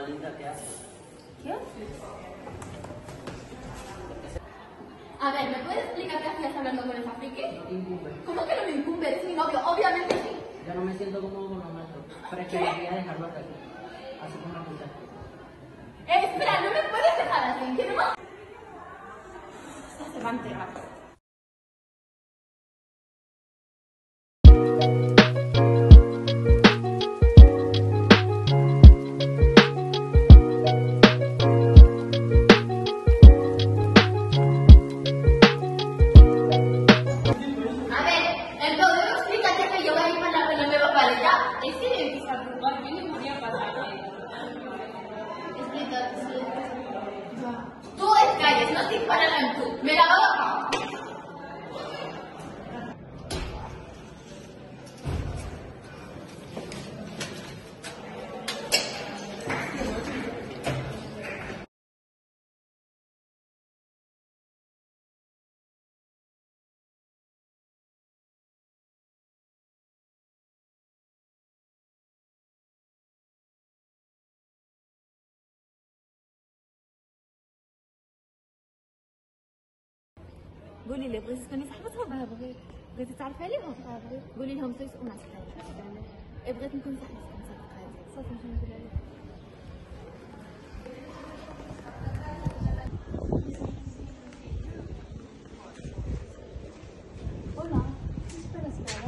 Hola Linda, ¿qué haces? ¿Qué haces? A ver, ¿me puedes explicar qué hacías hablando con esa friki? No te incumbe. ¿Cómo que no me incumbe? Eres mi novio, obviamente sí. Yo no me siento cómodo con los nuestros. Preferiría dejarlo hasta aquí. Así como lo escuchaste. Espera, no me puedes dejar así. ¿Qué no más? Se va a enterar. Tú es calles, no te disparan en tú. Me la va a bajar. قولي لي بغيتي تكوني صاحبتهم؟ بغيت. بغيتي تعرفي عليهم؟ بغيت. قولي لهم صيت وما صحابي. بغيت نكون صاحبتكم صافي. صافي شنو ندير عليك؟ Hola, espera, espera.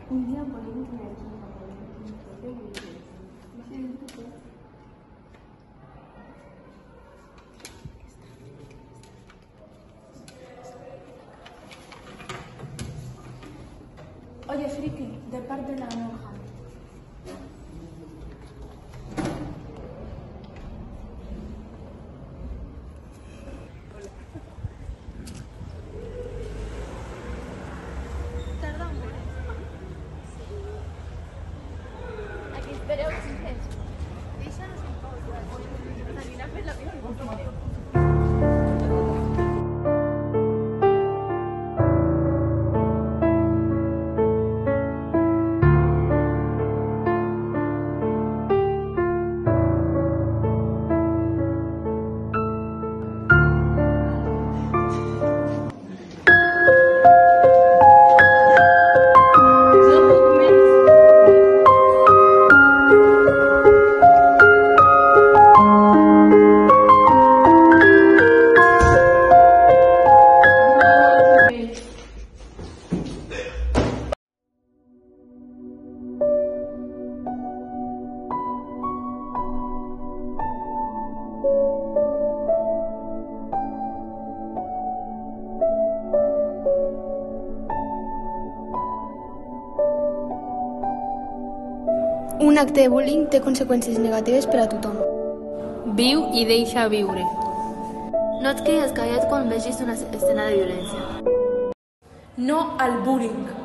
Un día podemos tener Oye, friki, de parte de la monja. Tardamos. Aquí espereu que s'entens. Deixa'ns en pau. Anirà a fer la vida. Un acte de bullying té conseqüències negatives per a tothom. Viu i deixa viure. No et quedis callat quan vegis una escena de violència. No al bullying.